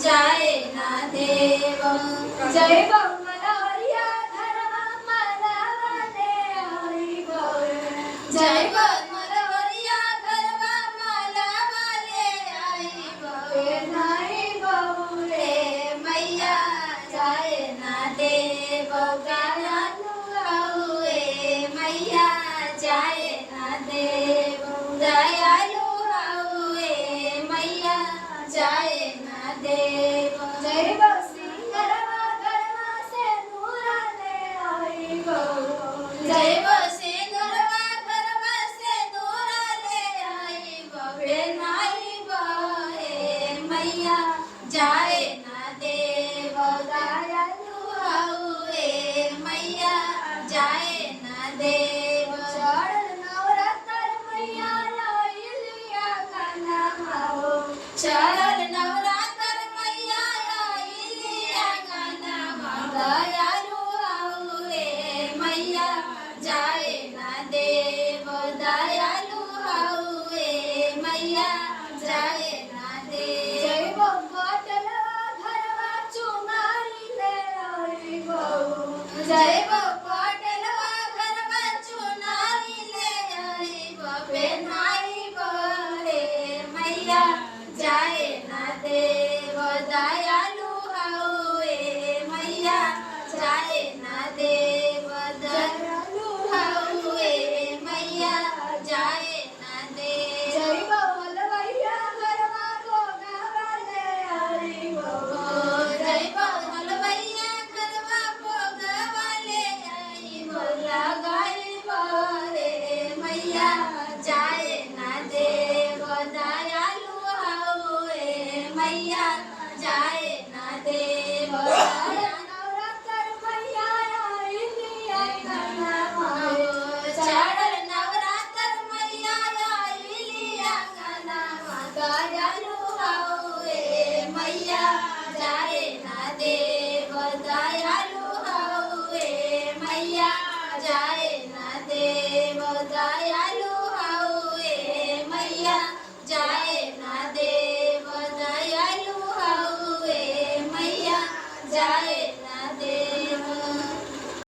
जाए ना देव जय बंगलौरिया घरवा मनावले आई गौर जय बंगलौरिया घरवा मनावले आई गौर नाई गौरे मैया जाए ना देव गायानु आउए मैया जाए ना देव दयालु आउए मैया जाए ना देव जय बसिंगरवा गरवा से नूरा ले आई गौर जय बसिंगरवा गरवा से नूरा ले आई बवे नाई बहे मैया जाए ना देव दयालु आउए मैया जाए ना देव चढ़ नवरात्र मैया आई लिया गाना माओ चढ़ नवरात्र मैया आई लिया गाना माओ दयालु आउए मैया जाए ना देव दयालु आउए मैया जाए ना देव जय बपटलवा घरवा चुमारी ले आई गौर जय बपटलवा घरवा चुनारी ले आई बबे नाई बहे मैया जाए ना देव दयालु आउए मैया जाए ना देव दयालु आउए मैया जाए ना देव जय बवलवैया घरवा भोगावले आई गौर जय बवलवैया घरवा भोगावले आई भोला गाई बरे मैया जाए ना देव दयालु आउए मैया जाए ना देव नवरात्र मैया आई लिया गाना माओ चढ़ नवरात्र मैया आई लिया गाना माओ दयालु आउए मैया जाए ना देव दयालु आउए मैया जाए ना देव